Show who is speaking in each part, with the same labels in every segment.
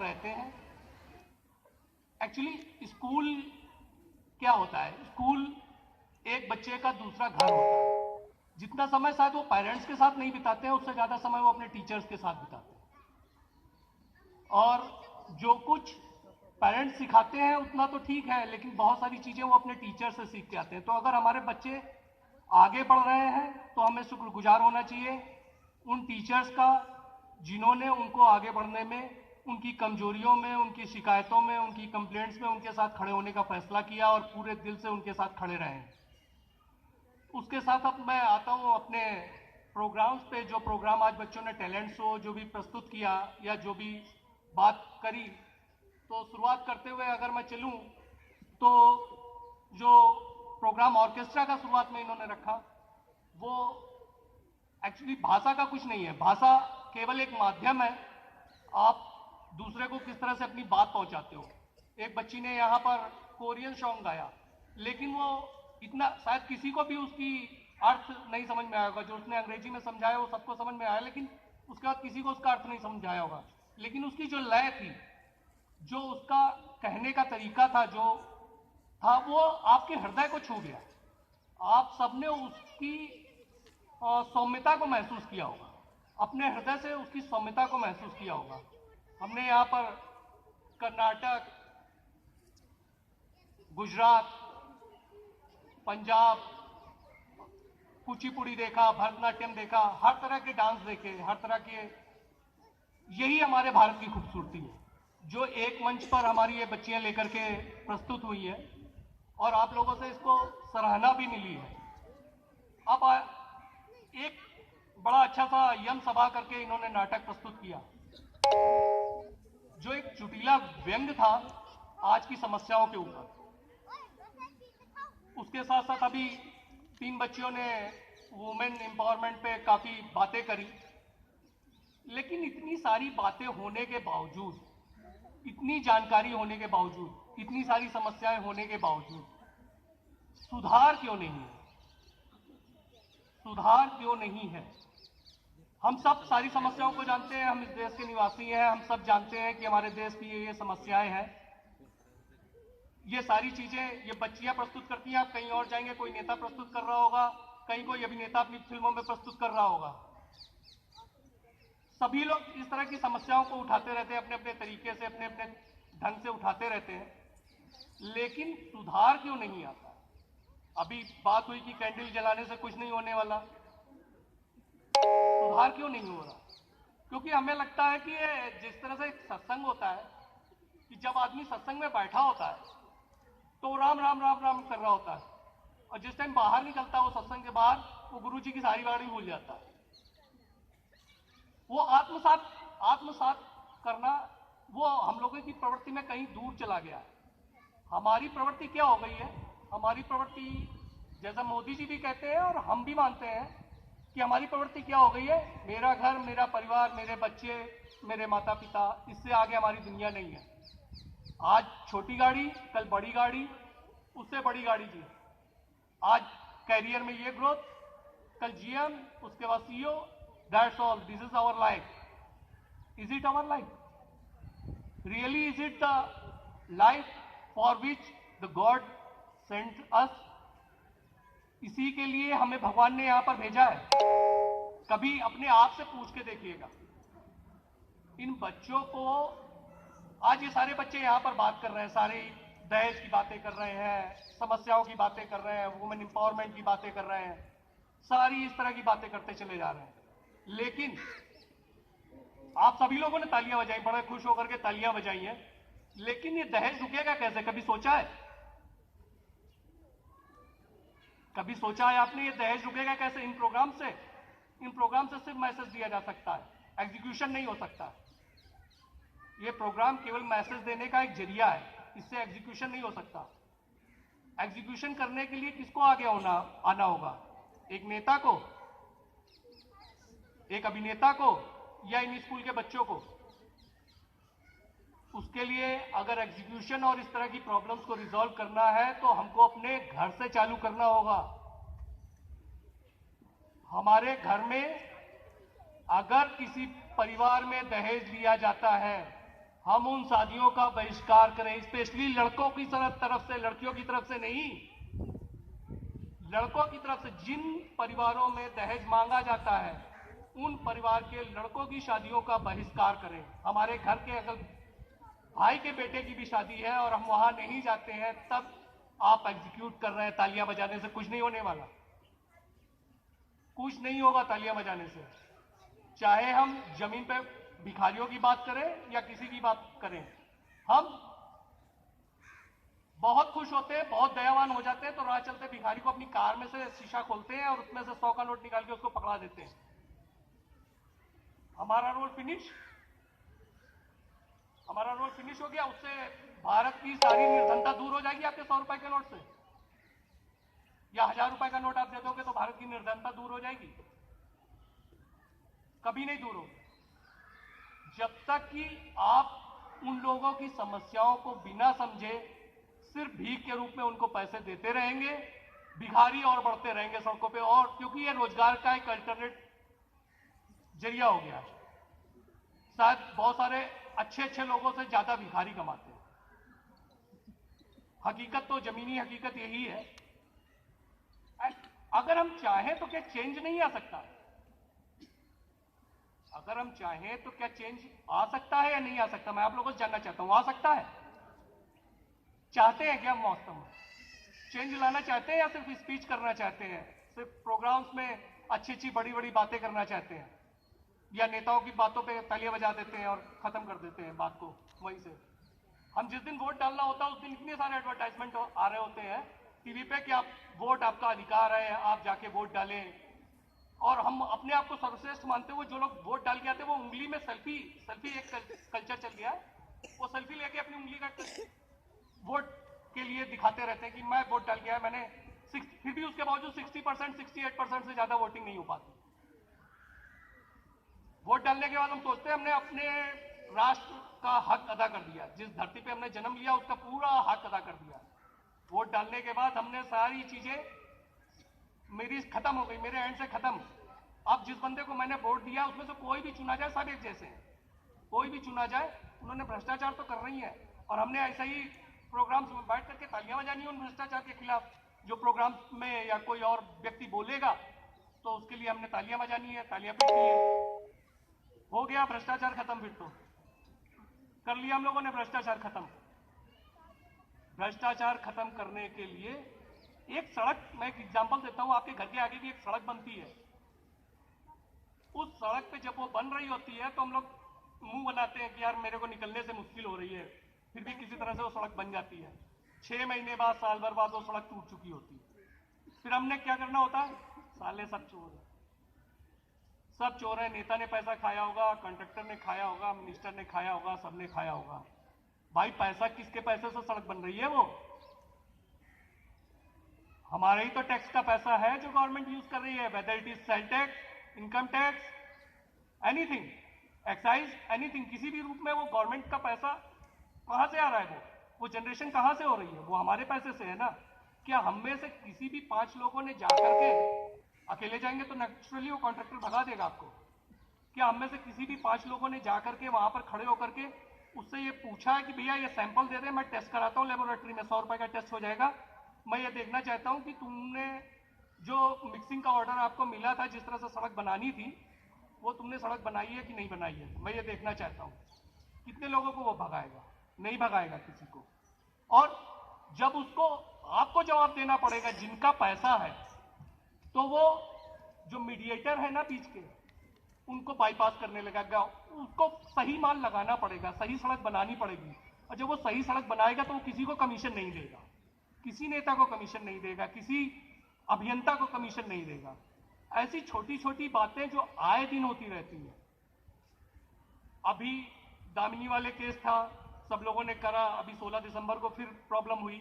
Speaker 1: रहते हैं। Actually school क्या होता है? स्कूल एक बच्चे का दूसरा घर होता है। जितना समय शायद वो पेरेंट्स के साथ नहीं बिताते हैं, उससे ज्यादा समय वो अपने टीचर्स के साथ बिताते हैं। और जो कुछ पेरेंट्स सिखाते हैं उतना तो ठीक है, लेकिन बहुत सारी चीजें वो अपने टीचर से सीख के आते हैं। तो अगर हमारे बच्चे आगे बढ़ रहे हैं तो हमें शुक्रगुजार होना चाहिए उन टीचर्स का जिन्होंने उनको आगे बढ़ने में, उनकी कमजोरियों में, उनकी शिकायतों में, उनकी कंप्लेंट्स में उनके साथ खड़े होने का फैसला किया और पूरे दिल से उनके साथ खड़े रहे। उसके साथ अब मैं आता हूं अपने प्रोग्राम्स पे। जो प्रोग्राम आज बच्चों ने टैलेंट शो जो भी प्रस्तुत किया या जो भी बात करी, तो शुरुआत करते हुए अगर मैं चलूं तो जो प्रोग्राम ऑर्केस्ट्रा का शुरुआत में इन्होंने रखा, वो एक्चुअली भाषा का कुछ नहीं है। भाषा केवल एक माध्यम है, आप दूसरे को किस तरह से अपनी बात पहुंचाते हो। एक बच्ची ने यहाँ पर कोरियन सॉन्ग गाया, लेकिन वो इतना शायद किसी को भी उसकी अर्थ नहीं समझ में आया होगा। जो उसने अंग्रेजी में समझाया वो सबको समझ में आया, लेकिन उसके बाद किसी को उसका अर्थ नहीं समझ आया होगा। लेकिन उसकी जो लय थी, जो उसका कहने का तरीका था, जो था, वो आपके हृदय को छू गया। आप सबने उसकी सौम्यता को महसूस किया होगा, अपने हृदय से उसकी सौम्यता को महसूस किया होगा। हमने यहाँ पर कर्नाटक, गुजरात, पंजाब, कुचिपुड़ी देखा, भरतनाट्यम देखा, हर तरह के डांस देखे, हर तरह के। यही हमारे भारत की खूबसूरती है, जो एक मंच पर हमारी ये बच्चियां लेकर के प्रस्तुत हुई है और आप लोगों से इसको सराहना भी मिली है। अब एक बड़ा अच्छा सा यम सभा करके इन्होंने नाटक प्रस्तुत किया, जो एक चुटीला व्यंग था आज की समस्याओं के ऊपर। उसके साथ साथ अभी 3 बच्चियों ने वुमेन एम्पावरमेंट पे काफी बातें करी, लेकिन इतनी सारी बातें होने के बावजूद, इतनी जानकारी होने के बावजूद, इतनी सारी समस्याएं होने के बावजूद सुधार क्यों नहीं है? सुधार क्यों नहीं है? हम सब सारी समस्याओं को जानते हैं, हम इस देश के निवासी हैं, हम सब जानते हैं कि हमारे देश की ये समस्याएं हैं। ये सारी चीजें ये बच्चियां प्रस्तुत करती हैं। आप कहीं और जाएंगे, कोई नेता प्रस्तुत कर रहा होगा, कहीं कोई अभिनेता अपनी फिल्मों में प्रस्तुत कर रहा होगा। सभी लोग इस तरह की समस्याओं को उठाते रहते हैं, अपने अपने तरीके से, अपने अपने ढंग से उठाते रहते हैं, लेकिन सुधार क्यों नहीं आता? अभी बात हुई कि कैंडल जलाने से कुछ नहीं होने वाला। सुधार क्यों नहीं हो रहा? क्योंकि हमें लगता है कि ये जिस तरह से सत्संग होता है, कि जब आदमी सत्संग में बैठा होता है तो राम राम राम राम कर रहा होता है, और जिस टाइम बाहर निकलता है वो सत्संग के बाहर, वो गुरु जी की सारी वाणी भूल जाता है। वो आत्मसात करना वो हम लोगों की प्रवृत्ति में कहीं दूर चला गया है। हमारी प्रवृत्ति क्या हो गई है? हमारी प्रवृत्ति, जैसा मोदी जी भी कहते हैं और हम भी मानते हैं कि हमारी प्रवृत्ति क्या हो गई है? मेरा घर, मेरा परिवार, मेरे बच्चे, मेरे माता पिता, इससे आगे हमारी दुनिया नहीं है। आज छोटी गाड़ी, कल बड़ी गाड़ी, उससे बड़ी गाड़ी जी। आज कैरियर में ये ग्रोथ, कल जीएम, उसके बाद CEO. That's all, this is our life. Is it our life? Really is it the life for which the God sent us? इसी के लिए हमें भगवान ने यहां पर भेजा है? कभी अपने आप से पूछ के देखिएगा। इन बच्चों को, आज ये सारे बच्चे यहां पर बात कर रहे हैं, सारे दहेज की बातें कर रहे हैं, समस्याओं की बातें कर रहे हैं, वुमेन एम्पावरमेंट की बातें कर रहे हैं, सारी इस तरह की बातें करते चले जा रहे हैं। लेकिन आप सभी लोगों ने तालियां बजाई, बड़े खुश होकर के तालियां बजाई हैं, लेकिन ये दहेज रुकेगा कैसे? कभी सोचा है? कभी सोचा है आपने ये दहेज रुकेगा कैसे? इन प्रोग्राम से सिर्फ मैसेज दिया जा सकता है, एग्जीक्यूशन नहीं हो सकता। ये प्रोग्राम केवल मैसेज देने का एक जरिया है, इससे एग्जीक्यूशन नहीं हो सकता। एग्जीक्यूशन करने के लिए किसको आगे आना होगा? एक नेता को, एक अभिनेता को, या इन स्कूल के बच्चों को? उसके लिए अगर एग्जीक्यूशन और इस तरह की प्रॉब्लम्स को रिजॉल्व करना है तो हमको अपने घर से चालू करना होगा। हमारे घर में अगर किसी परिवार में दहेज लिया जाता है, हम उन शादियों का बहिष्कार करें, स्पेशली लड़कों की तरफ से, लड़कियों की तरफ से नहीं, लड़कों की तरफ से। जिन परिवारों में दहेज मांगा जाता है उन परिवार के लड़कों की शादियों का बहिष्कार करें। हमारे घर के अगर भाई के बेटे की भी शादी है और हम वहां नहीं जाते हैं, तब आप एग्जीक्यूट कर रहे हैं। तालियां बजाने से कुछ नहीं होने वाला, कुछ नहीं होगा तालियां बजाने से। चाहे हम जमीन पे भिखारियों की बात करें या किसी की बात करें, हम बहुत खुश होते हैं, बहुत दयावान हो जाते हैं, तो राह चलते भिखारी को अपनी कार में से शीशा खोलते हैं और उसमें से 100 का नोट निकाल के उसको पकड़ा देते हैं। हमारा रोल फिनिश, हमारा रोल फिनिश हो गया। उससे भारत की सारी निर्धनता दूर हो जाएगी आपके 100 रुपए के नोट से, या 1000 रुपए का नोट आप दे दोगे तो भारत की निर्धनता दूर हो जाएगी? कभी नहीं दूर होगी। जब तक कि आप उन लोगों की समस्याओं को बिना समझे सिर्फ भीख के रूप में उनको पैसे देते रहेंगे, भिखारी और बढ़ते रहेंगे सड़कों पे। और क्योंकि ये रोजगार का एक अल्टरनेट जरिया हो गया है, शायद बहुत सारे अच्छे अच्छे लोगों से ज्यादा भिखारी कमाते हैं। हकीकत तो, जमीनी हकीकत यही है। अगर हम चाहें तो क्या चेंज नहीं आ सकता? अगर हम चाहें तो क्या चेंज आ सकता है या नहीं आ सकता? मैं आप लोगों से जानना चाहता हूं, आ सकता है? चाहते हैं क्या वास्तव में चेंज लाना? चाहते हैं या सिर्फ स्पीच करना चाहते हैं, सिर्फ प्रोग्राम्स में अच्छी अच्छी बड़ी बड़ी बातें करना चाहते हैं, या नेताओं की बातों पे तालियां बजा देते हैं और खत्म कर देते हैं बात को वहीं से? हम जिस दिन वोट डालना होता है उस दिन इतने सारे एडवर्टाइजमेंट आ रहे होते हैं टीवी पे कि आप वोट, आपका अधिकार है, आप जाके वोट डालें। और हम अपने आप को सर्वश्रेष्ठ मानते हुए जो लोग वोट डाल के आते हैं, वो उंगली में सेल्फी एक कल्चर चल गया है। वो सेल्फी लेके अपनी उंगली का वोट के लिए दिखाते रहते हैं कि मैं वोट डाल गया, मैंने फिर भी उसके बावजूद 60%, 68% से ज्यादा वोटिंग नहीं हो पाती। वोट डालने के बाद हम सोचते हैं हमने अपने राष्ट्र का हक अदा कर दिया, जिस धरती पे हमने जन्म लिया उसका पूरा हक अदा कर दिया। वोट डालने के बाद हमने सारी चीजें मेरी खत्म हो गई, मेरे एंड से खत्म। अब जिस बंदे को मैंने वोट दिया उसमें से कोई भी चुना जाए, सब एक जैसे हैं, कोई भी चुना जाए। उन्होंने भ्रष्टाचार तो कर रही है, और हमने ऐसा ही प्रोग्राम्स में बैठ करके तालियां बजानी है उन भ्रष्टाचार के खिलाफ। जो प्रोग्राम में या कोई और व्यक्ति बोलेगा तो उसके लिए हमने तालियां बजानी है, तालियां पीटनी है। हो गया भ्रष्टाचार खत्म। फिर तो कर लिया हम लोगों ने भ्रष्टाचार खत्म। भ्रष्टाचार खत्म करने के लिए एक सड़क, मैं एक एग्जांपल देता हूं, आपके घर के आगे भी एक सड़क बनती है। उस सड़क पे जब वो बन रही होती है तो हम लोग मुंह बनाते हैं कि यार मेरे को निकलने से मुश्किल हो रही है, फिर भी किसी तरह से वो सड़क बन जाती है। 6 महीने बाद, साल भर बाद वो सड़क टूट चुकी होती है। फिर हमने क्या करना होता है? साले सब चोर है, सब चोर है। नेता ने पैसा खाया होगा, कंट्रैक्टर ने खाया होगा, मिनिस्टर ने खाया होगा, सबने खाया होगा। भाई पैसा किसके पैसे से सड़क बन रही है? वो हमारे ही तो टैक्स का पैसा है जो गवर्नमेंट यूज कर रही है, whether it is sale tax, income tax, anything, excise, anything, किसी भी रूप में वो गवर्नमेंट का पैसा कहां से आ रहा है? वो जनरेशन कहां से हो रही है? वो हमारे पैसे से है ना। क्या हम में से किसी भी 5 लोगों ने जाकर के, अकेले जाएंगे तो नेचुरली वो कॉन्ट्रैक्टर भगा देगा आपको। क्या हम में से किसी भी 5 लोगों ने जाकर के वहां पर खड़े होकर के उससे ये पूछा है कि भैया ये सैंपल दे दे, मैं टेस्ट कराता हूं लेबोरेटरी में, 100 रुपए का टेस्ट हो जाएगा, मैं ये देखना चाहता हूं कि तुमने जो मिक्सिंग का ऑर्डर आपको मिला था, जिस तरह से सड़क बनानी थी, वो तुमने सड़क बनाई है कि नहीं बनाई है, मैं ये देखना चाहता हूं। कितने लोगों को वो भगाएगा? नहीं भगाएगा किसी को। और जब उसको आपको जवाब देना पड़ेगा जिनका पैसा है, तो वो जो मीडिएटर है ना बीच के, उनको बाईपास करने लगेगा। उसको सही माल लगाना पड़ेगा, सही सड़क बनानी पड़ेगी। और जब वो सही सड़क बनाएगा तो वो किसी को कमीशन नहीं देगा, किसी नेता को कमीशन नहीं देगा, किसी अभियंता को कमीशन नहीं देगा। ऐसी छोटी छोटी बातें जो आए दिन होती रहती हैं। अभी दामिनी वाले केस था, सब लोगों ने करा, अभी 16 दिसंबर को फिर प्रॉब्लम हुई,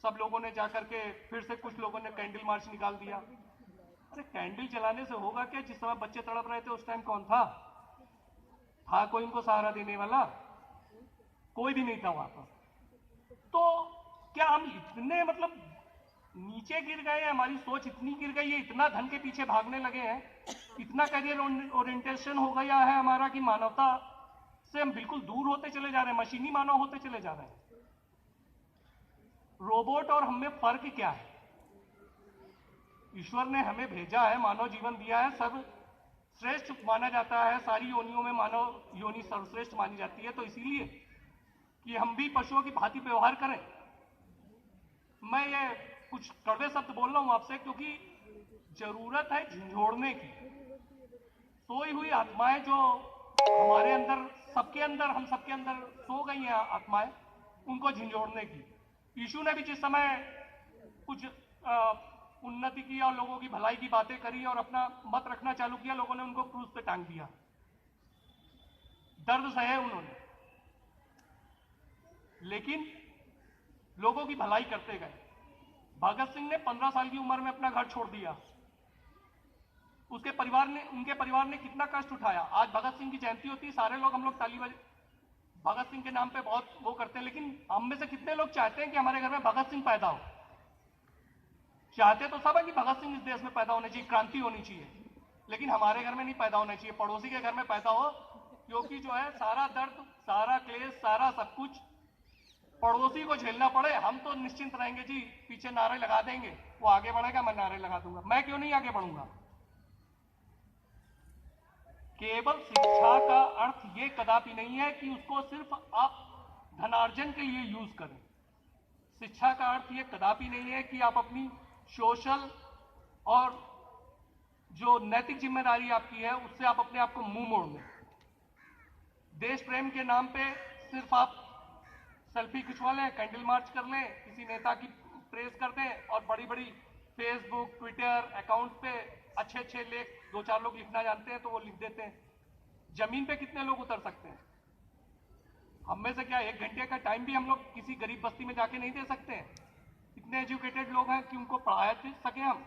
Speaker 1: सब लोगों ने जाकर के फिर से कुछ लोगों ने कैंडल मार्च निकाल दिया। अरे कैंडल जलाने से होगा क्या? जिस समय बच्चे तड़प रहे थे उस टाइम कौन था? था कोई उनको सहारा देने वाला? कोई भी नहीं था वहां पर। तो क्या हम इतने मतलब नीचे गिर गए हैं, हमारी सोच इतनी गिर गई है, इतना धन के पीछे भागने लगे हैं, इतना करियर ओरिएंटेशन हो गया है हमारा कि मानवता से हम बिल्कुल दूर होते चले जा रहे हैं, मशीनी मानव होते चले जा रहे हैं। रोबोट और हम में फर्क क्या है? ईश्वर ने हमें भेजा है, मानव जीवन दिया है, सब श्रेष्ठ माना जाता है, सारी योनियों में मानव योनि सर्वश्रेष्ठ मानी जाती है, तो इसीलिए कि हम भी पशुओं की भांति व्यवहार करें। मैं ये कुछ कड़वे शब्द बोल रहा हूं आपसे क्योंकि जरूरत है झंझोड़ने की। सोई हुई आत्माएं जो हमारे अंदर, सबके अंदर, हम सबके अंदर सो गई हैं आत्माएं, उनको झंझोड़ने की। यीशु ने भी जिस समय कुछ उन्नति की और लोगों की भलाई की बातें करी और अपना मत रखना चालू किया, लोगों ने उनको क्रूस पे टांग दिया, दर्द सहे उन्होंने, लेकिन लोगों की भलाई करते गए। भगत सिंह ने 15 साल की उम्र में अपना घर छोड़ दिया। उनके परिवार ने कितना कष्ट उठाया। आज भगत सिंह की जयंती होती है, सारे लोग, हम लोग ताली बजा भगत सिंह के नाम पे बहुत वो करते हैं, लेकिन हम में से कितने लोग चाहते हैं कि हमारे घर में भगत सिंह पैदा हो? चाहते तो सब है कि भगत सिंह इस देश में पैदा होने चाहिए, क्रांति होनी चाहिए, लेकिन हमारे घर में नहीं पैदा होना चाहिए, पड़ोसी के घर में पैदा हो, क्योंकि जो है सारा दर्द, सारा क्लेश, सारा सब कुछ पड़ोसी को झेलना पड़े। हम तो निश्चिंत रहेंगे जी, पीछे नारे लगा देंगे, वो आगे बढ़ेगा, मैं नारे लगा दूंगा। मैं क्यों नहीं आगे बढ़ूंगा? केवल शिक्षा का अर्थ ये कदापि नहीं है कि उसको सिर्फ आप धनार्जन के लिए यूज करें। शिक्षा का अर्थ ये कदापि नहीं है कि आप अपनी सोशल और जो नैतिक जिम्मेदारी आपकी है उससे आप अपने आप को मुंह मोड़ लें। देश प्रेम के नाम पे सिर्फ आप सेल्फी खिंचवा लें, कैंडल मार्च कर लें, किसी नेता की प्रेस कर दें और बड़ी बड़ी फेसबुक, ट्विटर अकाउंट पे अच्छे अच्छे लेख, 2-4 लोग लिखना जानते हैं तो वो लिख देते हैं। जमीन पे कितने लोग उतर सकते हैं? हम में से क्या 1 घंटे का टाइम भी हम लोग किसी गरीब बस्ती में जाके नहीं दे सकते हैं? इतने एजुकेटेड लोग हैं कि उनको पढ़ाया सके हम।